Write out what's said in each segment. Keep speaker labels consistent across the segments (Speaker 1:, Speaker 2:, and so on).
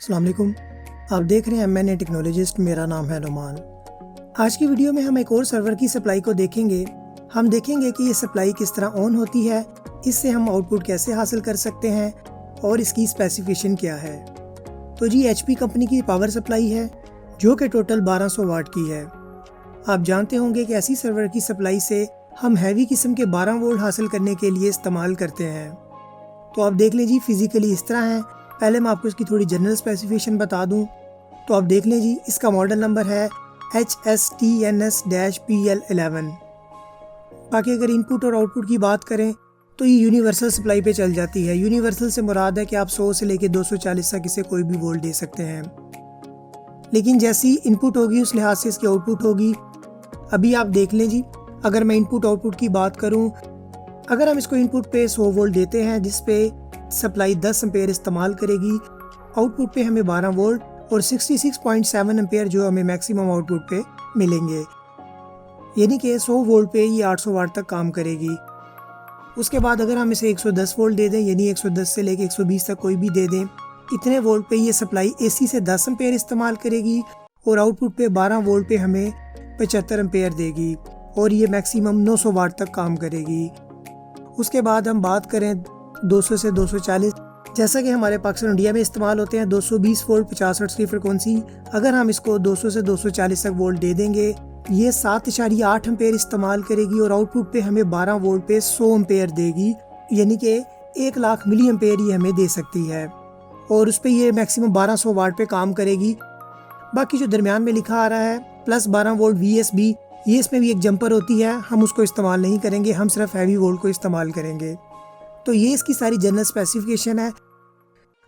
Speaker 1: अस्सलाम वालेकुम। आप देख रहे हैं MNA टेक्नोलॉजिस्ट। मेरा नाम है नुमान। आज की वीडियो में हम एक और सर्वर की सप्लाई को देखेंगे। हम देखेंगे कि ये सप्लाई किस तरह ऑन होती है, इससे हम आउटपुट कैसे हासिल कर सकते हैं और इसकी स्पेसिफिकेशन क्या है। तो जी HP कंपनी की पावर सप्लाई है जो कि टोटल 1200 वाट की है। आप जानते होंगे कि ऐसी सर्वर की सप्लाई से हम हैवी किस्म के 12 वोल्ट हासिल करने के लिए इस्तेमाल करते हैं। तो आप देख लें जी, फिजिकली इस तरह है। पहले मैं आपको इसकी थोड़ी जनरल स्पेसिफिकेशन बता दूं तो आप देख लें जी, इसका मॉडल नंबर है HSTNS-PL11। बाकी अगर इनपुट और आउटपुट की बात करें तो ये यूनिवर्सल सप्लाई पे चल जाती है। यूनिवर्सल से मुराद है कि आप 100 से लेकर 240 तक इसे कोई भी वोल्ट दे सकते हैं, लेकिन जैसी इनपुट होगी उस लिहाज से इसकी आउटपुट होगी। अभी आप देख लें जी, अगर मैं इनपुट आउटपुट की बात करूं, अगर हम इसको इनपुट पे 100 वोल्ट देते हैं जिस पे सप्लाई 10 एम्पेयर इस्तेमाल करेगी, आउटपुट पे हमें 12 वोल्ट और 66.7 एम्पेयर जो हमें मैक्सिमम आउटपुट पे मिलेंगे। यानी कि 100 वोल्ट पे ये 800 वाट तक काम करेगी। उसके बाद अगर हम इसे 110 वोल्ट दे दें, यानी 110 से लेकर 120 तक कोई भी दे दें, इतने वोल्ट पे ये सप्लाई AC से 10 एम्पेयर इस्तेमाल करेगी और आउटपुट पे 12 वोल्ट पे हमें 75 एम्पेयर देगी और ये मैक्सिमम 900 वाट तक काम करेगी। उसके बाद हम बात करें 200 से 240, जैसा कि हमारे पाकिस्तान इंडिया में इस्तेमाल होते हैं 220 वोल्ट 50 हर्ट्ज की फ्रिक्वेंसी। अगर हम इसको 200 से 240 तक वोल्ट दे देंगे, ये 7.8 एम्पेयर इस्तेमाल करेगी और आउटपुट पे हमें 12 वोल्ट पे 100 एम्पेयर देगी, यानी कि 1 लाख मिली एम्पेयर ये हमें दे सकती है और उस पर ये मैक्सिमम 1200 वाट पे काम करेगी। बाकी जो दरमियान में लिखा आ रहा है प्लस 12 वोल्ट VSB, ये इसमें भी एक जंपर होती है, हम उसको इस्तेमाल नहीं करेंगे, हम सिर्फ हैवी वोल्ट को इस्तेमाल करेंगे। तो ये इसकी सारी जनरल स्पेसिफिकेशन है।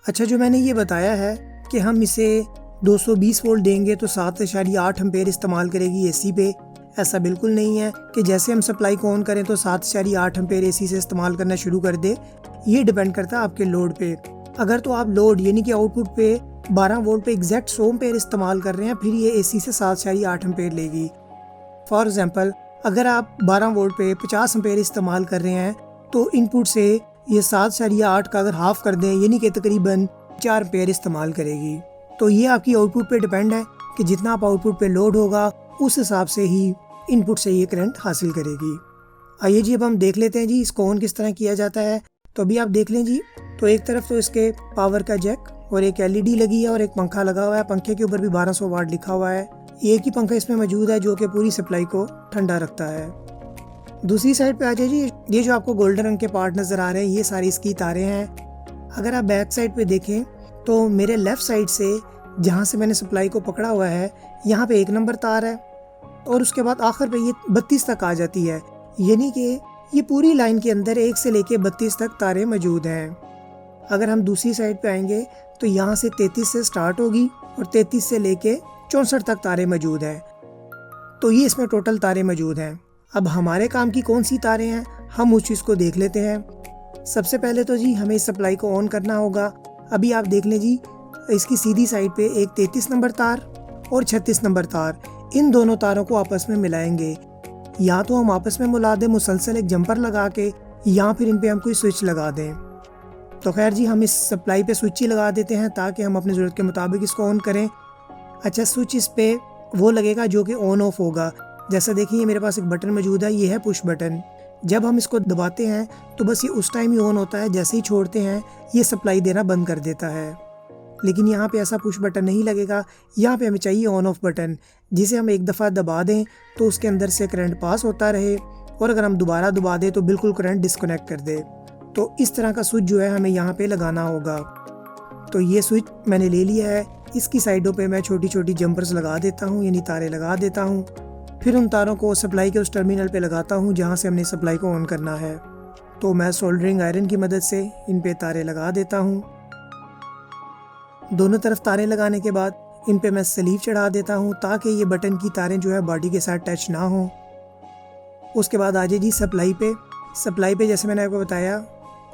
Speaker 1: अच्छा, जो मैंने ये बताया है कि हम इसे 220 वोल्ट देंगे तो 7.8 एम्पेयर इस्तेमाल करेगी AC पे, ऐसा बिल्कुल नहीं है कि जैसे हम सप्लाई को ऑन करें तो 7.8 एम्पेयर AC से इस्तेमाल करना शुरू कर दे। ये डिपेंड करता है आपके लोड पे। अगर तो आप लोड यानी कि आउटपुट पे 12 वोल्ट पे एग्जैक्ट 100 एम्पेयर इस्तेमाल कर रहे हैं, फिर ये AC से 7.8 एम्पेयर लेगी। फॉर एग्जाम्पल, अगर आप 12 वोल्ट पे 50 एम्पेयर इस्तेमाल कर रहे हैं तो इनपुट से ये 7.8 का अगर हाफ कर दें, यानी कि तकरीबन 4 एम्पेयर इस्तेमाल करेगी। तो ये आपकी आउटपुट पे डिपेंड है कि जितना आप आउटपुट पे लोड होगा उस हिसाब से ही इनपुट से ये करंट हासिल करेगी। आइए जी, अब हम देख लेते हैं जी इसको ऑन किस तरह किया जाता है। तो अभी आप देख लें जी, तो एक तरफ तो इसके पावर का जैक और एक LED लगी है और एक पंखा लगा हुआ है। पंखे के ऊपर भी 1200 वाट लिखा हुआ है। एक ही पंखा इसमें मौजूद है जो कि पूरी सप्लाई को ठंडा रखता है। दूसरी साइड पे आ जाए जी, ये जो आपको गोल्डन रंग के पार्ट नज़र आ रहे हैं ये सारी इसकी तारें हैं। अगर आप बैक साइड पे देखें तो मेरे लेफ़्ट साइड से जहाँ से मैंने सप्लाई को पकड़ा हुआ है, यहाँ पे 1 नंबर तार है और उसके बाद आखिर पे ये 32 तक आ जाती है, यानी कि ये पूरी लाइन के अंदर 1 से लेके 32 तक तारें मौजूद हैं। अगर हम दूसरी साइड पे आएंगे तो यहाँ से 33 से स्टार्ट होगी और 33 से लेके 64 तक तारें मौजूद हैं। तो ये इसमें टोटल तारें मौजूद हैं। अब हमारे काम की कौन सी तारें हैं, हम उस चीज़ को देख लेते हैं। सबसे पहले तो जी हमें इस सप्लाई को ऑन करना होगा। अभी आप देख लें जी, इसकी सीधी साइड पे एक 33 नंबर तार और 36 नंबर तार, इन दोनों तारों को आपस में मिलाएंगे। या तो हम आपस में मिला दें मुसलसल एक जंपर लगा के, या फिर इन पे हम कोई स्विच लगा दें। तो खैर जी, हम इस सप्लाई पे स्विच ही लगा देते हैं ताकि हम अपनी ज़रूरत के मुताबिक इसको ऑन करें। अच्छा, स्विच इस पे वो लगेगा जो कि ऑन ऑफ होगा। जैसा देखिए मेरे पास एक बटन मौजूद है, ये है पुश बटन। जब हम इसको दबाते हैं तो बस ये उस टाइम ही ऑन होता है, जैसे ही छोड़ते हैं ये सप्लाई देना बंद कर देता है। लेकिन यहाँ पे ऐसा पुश बटन नहीं लगेगा, यहाँ पे हमें चाहिए ऑन ऑफ बटन, जिसे हम एक दफ़ा दबा दें तो उसके अंदर से करंट पास होता रहे और अगर हम दोबारा दबा दें तो बिल्कुल करंट डिस्कनेक्ट कर दे। तो इस तरह का स्विच जो है हमें यहाँ पे लगाना होगा। तो ये स्विच मैंने ले लिया है। इसकी साइडों पे मैं छोटी छोटी जंपर्स लगा देता हूँ, यानी तारें लगा देता हूँ। फिर उन तारों को सप्लाई के उस टर्मिनल पे लगाता हूँ जहाँ से हमने सप्लाई को ऑन करना है। तो मैं सोल्डरिंग आयरन की मदद से इन पे तारें लगा देता हूँ। दोनों तरफ तारें लगाने के बाद इन पे मैं स्लीव चढ़ा देता हूँ ताकि ये बटन की तारें जो है बॉडी के साथ टच ना हो। उसके बाद आ जाए जी सप्लाई पे जैसे मैंने आपको बताया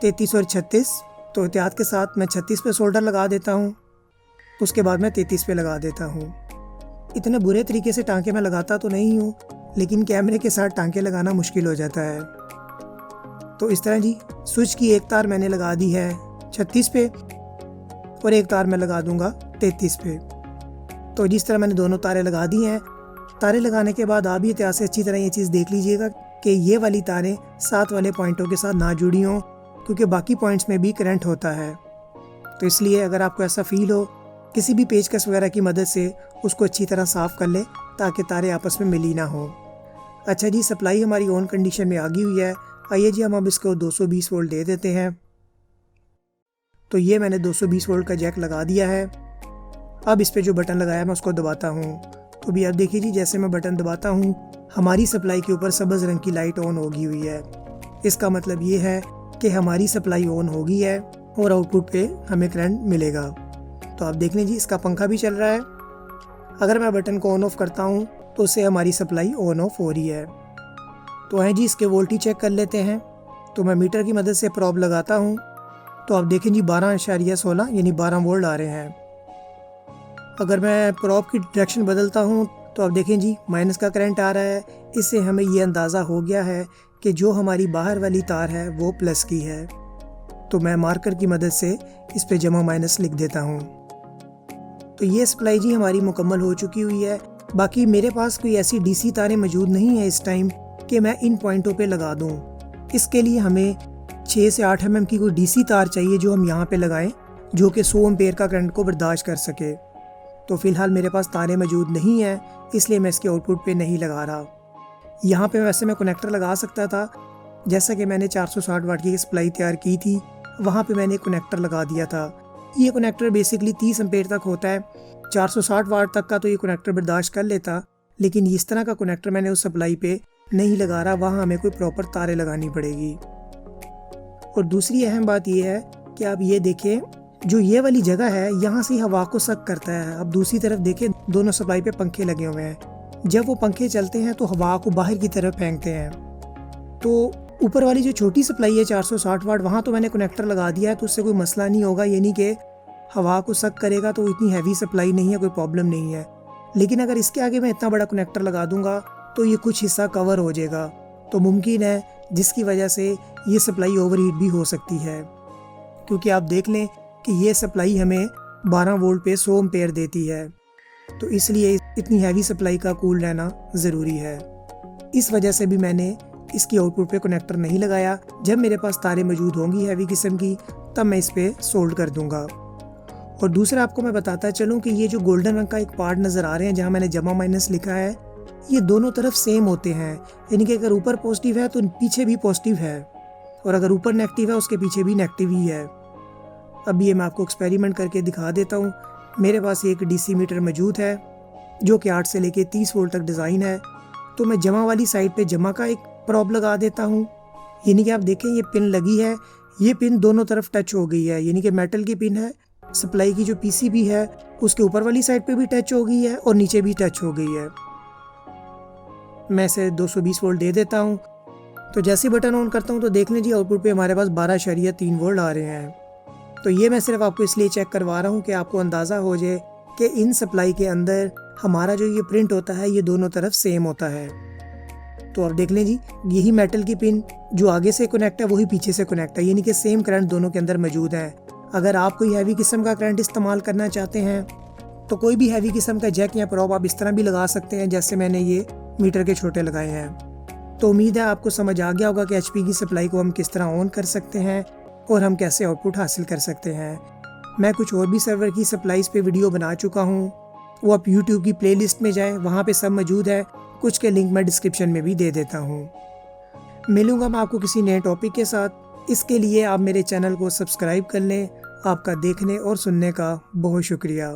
Speaker 1: 33 और 36, तो एहतियात के साथ मैं 36 पे सोल्डर लगा देता हूँ। उसके बाद मैं 33 पे लगा देता हूँ। इतने बुरे तरीके से टांके मैं लगाता तो नहीं हूँ, लेकिन कैमरे के साथ टांके लगाना मुश्किल हो जाता है। तो इस तरह जी, स्विच की एक तार मैंने लगा दी है 36 पे और एक तार मैं लगा दूंगा 33 पे। तो जिस तरह मैंने दोनों तारें लगा दी हैं, तारे लगाने के बाद आप भी एहतियात से अच्छी तरह ये चीज़ देख लीजिएगा कि ये वाली तारें साथ वाले पॉइंटों के साथ ना जुड़ी हों, क्योंकि बाकी पॉइंट्स में भी करंट होता है। तो इसलिए अगर आपको ऐसा फील हो, किसी भी पेचकस वगैरह की मदद से उसको अच्छी तरह साफ़ कर लें ताकि तारे आपस में मिली ना हो। अच्छा जी, सप्लाई हमारी ऑन कंडीशन में आ गई हुई है। आइए जी हम अब इसको 220 वोल्ट दे देते हैं। तो ये मैंने 220 वोल्ट का जैक लगा दिया है। अब इस पे जो बटन लगाया मैं उसको दबाता हूँ। तो भी अब देखिए जी, जैसे मैं बटन दबाता हूँ हमारी सप्लाई के ऊपर सब्ज़ रंग की लाइट ऑन होगी हुई है। इसका मतलब ये है कि हमारी सप्लाई ऑन हो गई है और आउटपुट पे हमें करंट मिलेगा। तो आप देख लें जी, इसका पंखा भी चल रहा है। अगर मैं बटन को ऑन ऑफ करता हूँ तो उससे हमारी सप्लाई ऑन ऑफ हो रही है। तो आए जी इसके वोल्टेज चेक कर लेते हैं। तो मैं मीटर की मदद से प्रोब लगाता हूँ। तो आप देखें जी 12.16 यानी 12 वोल्ट आ रहे हैं। अगर मैं प्रोब की डायरेक्शन बदलता हूँ तो आप देखें जी माइनस का करंट आ रहा है। इससे हमें ये अंदाज़ा हो गया है कि जो हमारी बाहर वाली तार है वो प्लस की है। तो मैं मार्कर की मदद से इस पे जमा माइनस लिख देता हूँ। तो ये सप्लाई जी हमारी मुकम्मल हो चुकी हुई है। बाकी मेरे पास कोई ऐसी डीसी तारें मौजूद नहीं है इस टाइम कि मैं इन पॉइंटों पे लगा दूँ। इसके लिए हमें 6 से 8 mm की कोई डीसी तार चाहिए जो हम यहाँ पे लगाएं, जो कि 100 एम्पेयर का करंट को बर्दाश्त कर सके। तो फ़िलहाल मेरे पास तारें मौजूद नहीं हैं, इसलिए मैं इसके आउटपुट पे नहीं लगा रहा। यहाँ पे वैसे मैं कनेक्टर लगा सकता था, जैसा कि मैंने 460 वाट की सप्लाई तैयार की थी, वहाँ पे मैंने कनेक्टर लगा दिया था। ये कनेक्टर बेसिकली 30 एम्पेयर तक होता है। 460 वाट तक का तो ये कनेक्टर बर्दाश्त कर लेता, लेकिन इस तरह का कनेक्टर मैंने उस सप्लाई पे नहीं लगा रहा। वहाँ हमें कोई प्रॉपर तारें लगानी पड़ेगी। और दूसरी अहम बात यह है कि आप ये देखें, जो ये वाली जगह है यहाँ से हवा को सक करता है। अब दूसरी तरफ देखें, दोनों सप्लाई पे पंखे लगे हुए हैं। जब वो पंखे चलते हैं तो हवा को बाहर की तरफ फेंकते हैं। तो ऊपर वाली जो छोटी सप्लाई है 460 वाट, वहाँ तो मैंने कनेक्टर लगा दिया है, तो उससे कोई मसला नहीं होगा, यानी कि हवा को सक करेगा। तो इतनी हैवी सप्लाई नहीं है, कोई प्रॉब्लम नहीं है। लेकिन अगर इसके आगे मैं इतना बड़ा कनेक्टर लगा दूंगा तो ये कुछ हिस्सा कवर हो जाएगा, तो मुमकिन है जिसकी वजह से ये सप्लाई ओवरहीट भी हो सकती है। क्योंकि आप देख लें कि ये सप्लाई हमें 12 वोल्ट पे 100 एम्पेयर देती है, तो इसलिए इतनी हैवी सप्लाई का कूल रहना ज़रूरी है। इस वजह से भी मैंने इसकी आउटपुट पे कनेक्टर नहीं लगाया। जब मेरे पास तारें मौजूद होंगी हैवी किस्म की, तब मैं इस पे सोल्ड कर दूंगा। और दूसरा आपको मैं बताता चलूँ कि ये जो गोल्डन रंग का एक पार्ट नज़र आ रहे हैं जहाँ मैंने जमा माइनस लिखा है, ये दोनों तरफ सेम होते हैं। यानी कि अगर ऊपर पॉजिटिव है तो पीछे भी पॉजिटिव है, और अगर ऊपर नेगेटिव है उसके पीछे भी नेगेटिव ही है। अब ये मैं आपको एक्सपेरिमेंट करके दिखा देता हूँ। मेरे पास एक डीसी मीटर मौजूद है जो कि 8 से लेके 30 वोल्ट तक डिज़ाइन है। तो मैं जमा वाली साइड पे जमा का एक प्रॉब लगा देता हूँ। यानी कि आप देखें ये पिन लगी है, ये पिन दोनों तरफ टच हो गई है, यानी कि मेटल की पिन है। सप्लाई की जो पीसीबी है उसके ऊपर वाली साइड पे भी टच हो गई है और नीचे भी टच हो गई है। मैं इसे 220 वोल्ट दे देता हूँ। तो जैसे बटन ऑन करता हूँ तो देख लीजिए आउटपुट पे हमारे पास 12.3 वोल्ट आ रहे हैं। तो ये मैं सिर्फ आपको इसलिए चेक करवा रहा हूँ कि आपको अंदाज़ा हो जाए कि इन सप्लाई के अंदर हमारा जो ये प्रिंट होता है ये दोनों तरफ सेम होता है। तो अब देख लें जी, यही मेटल की पिन जो आगे से कनेक्ट है वही पीछे से कनेक्ट है, यानी कि सेम करंट दोनों के अंदर मौजूद है। अगर आप कोई हैवी किस्म का करंट इस्तेमाल करना चाहते हैं तो कोई भी हैवी किस्म का जैक या प्रॉब आप इस तरह भी लगा सकते हैं जैसे मैंने ये मीटर के छोटे लगाए हैं। तो उम्मीद है आपको समझ आ गया होगा कि एचपी की सप्लाई को हम किस तरह ऑन कर सकते हैं और हम कैसे आउटपुट हासिल कर सकते हैं। मैं कुछ और भी सर्वर की सप्लाईज पे वीडियो बना चुका हूँ, वो आप यूट्यूब की प्लेलिस्ट में जाएं, वहाँ पे सब मौजूद है। कुछ के लिंक मैं डिस्क्रिप्शन में भी दे देता हूँ। मिलूंगा मैं आपको किसी नए टॉपिक के साथ। इसके लिए आप मेरे चैनल को सब्सक्राइब कर लें। आपका देखने और सुनने का बहुत शुक्रिया।